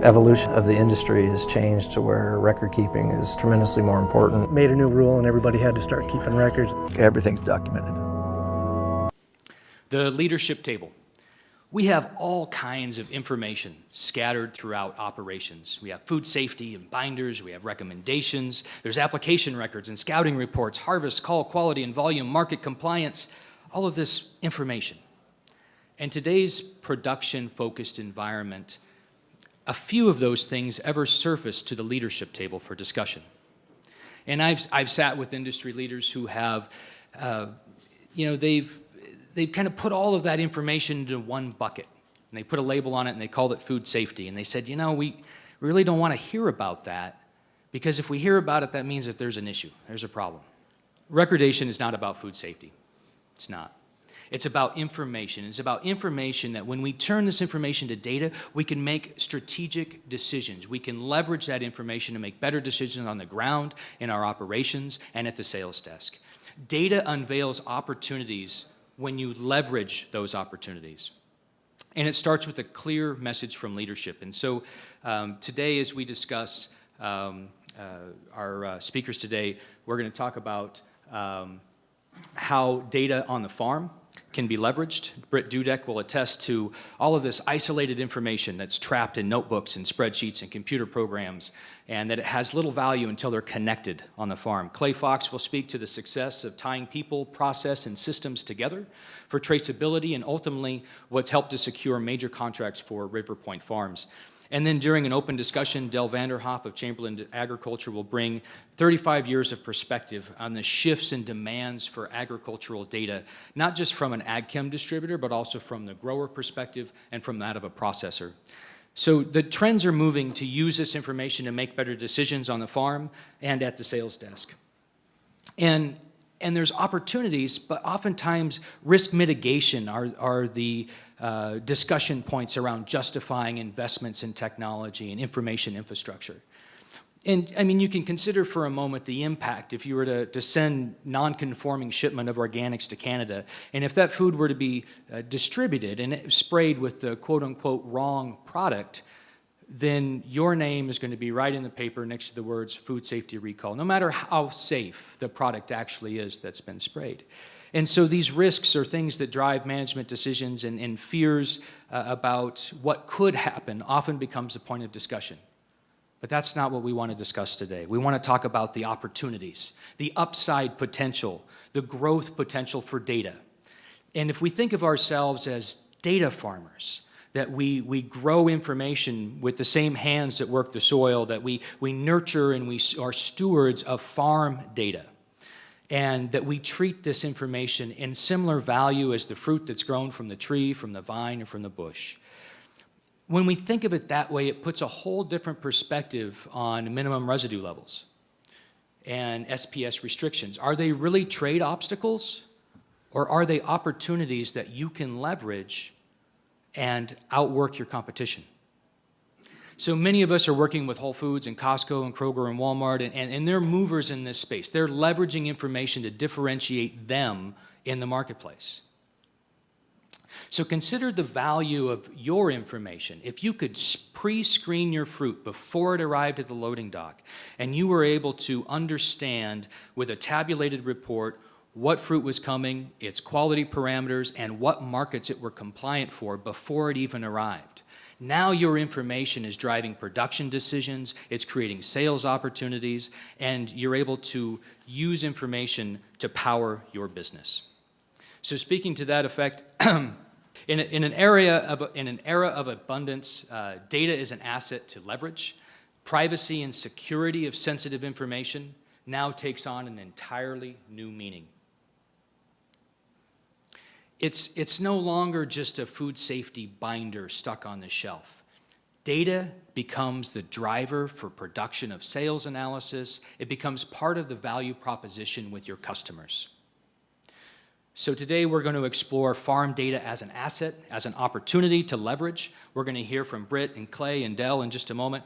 evolution of the industry has changed to where record keeping is tremendously more important. Made a new rule and everybody had to start keeping records. Everything's documented. The leadership table. We have all kinds of information scattered throughout operations. We have food safety and binders, we have recommendations, there's application records and scouting reports, harvest, call, quality and volume, market compliance, all of this information. In today's production-focused environment, a few of those things ever surface to the leadership table for discussion. And I've sat with industry leaders who have, they've kind of put all of that information into one bucket. And they put a label on it and they called it food safety. And they said, we really don't want to hear about that because if we hear about it, that means that there's an issue, there's a problem. Recordation is not about food safety. It's not. It's about information. It's about information that when we turn this information to data, we can make strategic decisions. We can leverage that information to make better decisions on the ground, in our operations, and at the sales desk. Data unveils opportunities when you leverage those opportunities. And it starts with a clear message from leadership. And so today, as we discuss our speakers today, we're going to talk about how data on the farm can be leveraged. Britt Dudek will attest to all of this isolated information that's trapped in notebooks and spreadsheets and computer programs, and that it has little value until they're connected on the farm. Clay Fox will speak to the success of tying people, process, and systems together for traceability and ultimately what's helped to secure major contracts for River Point Farms. And then during an open discussion, Del Vanderhoff of Chamberlain Agriculture will bring 35 years of perspective on the shifts and demands for agricultural data, not just from an ag chem distributor, but also from the grower perspective and from that of a processor. So the trends are moving to use this information to make better decisions on the farm and at the sales desk. And there's opportunities, but oftentimes risk mitigation are the discussion points around justifying investments in technology and information infrastructure. And I mean, you can consider for a moment the impact if you were to send non-conforming shipment of organics to Canada, and if that food were to be distributed and it sprayed with the quote-unquote wrong product, then your name is going to be right in the paper next to the words food safety recall, no matter how safe the product actually is that's been sprayed. And so these risks are things that drive management decisions, and fears about what could happen often becomes a point of discussion. But that's not what we want to discuss today. We want to talk about the opportunities, the upside potential, the growth potential for data. And if we think of ourselves as data farmers, that we grow information with the same hands that work the soil, that we nurture and we are stewards of farm data, and that we treat this information in similar value as the fruit that's grown from the tree, from the vine, or from the bush. When we think of it that way, it puts a whole different perspective on minimum residue levels and SPS restrictions. Are they really trade obstacles, or are they opportunities that you can leverage and outwork your competition? So many of us are working with Whole Foods and Costco and Kroger and Walmart, and they're movers in this space. They're leveraging information to differentiate them in the marketplace. So consider the value of your information. If you could pre-screen your fruit before it arrived at the loading dock, and you were able to understand with a tabulated report what fruit was coming, its quality parameters, and what markets it were compliant for before it even arrived. Now your information is driving production decisions, it's creating sales opportunities, and you're able to use information to power your business. So speaking to that effect, in an era of abundance, data is an asset to leverage. Privacy and security of sensitive information now takes on an entirely new meaning. It's no longer just a food safety binder stuck on the shelf. Data becomes the driver for production of sales analysis. It becomes part of the value proposition with your customers. So today we're going to explore farm data as an asset, as an opportunity to leverage. We're going to hear from Britt and Clay and Del in just a moment.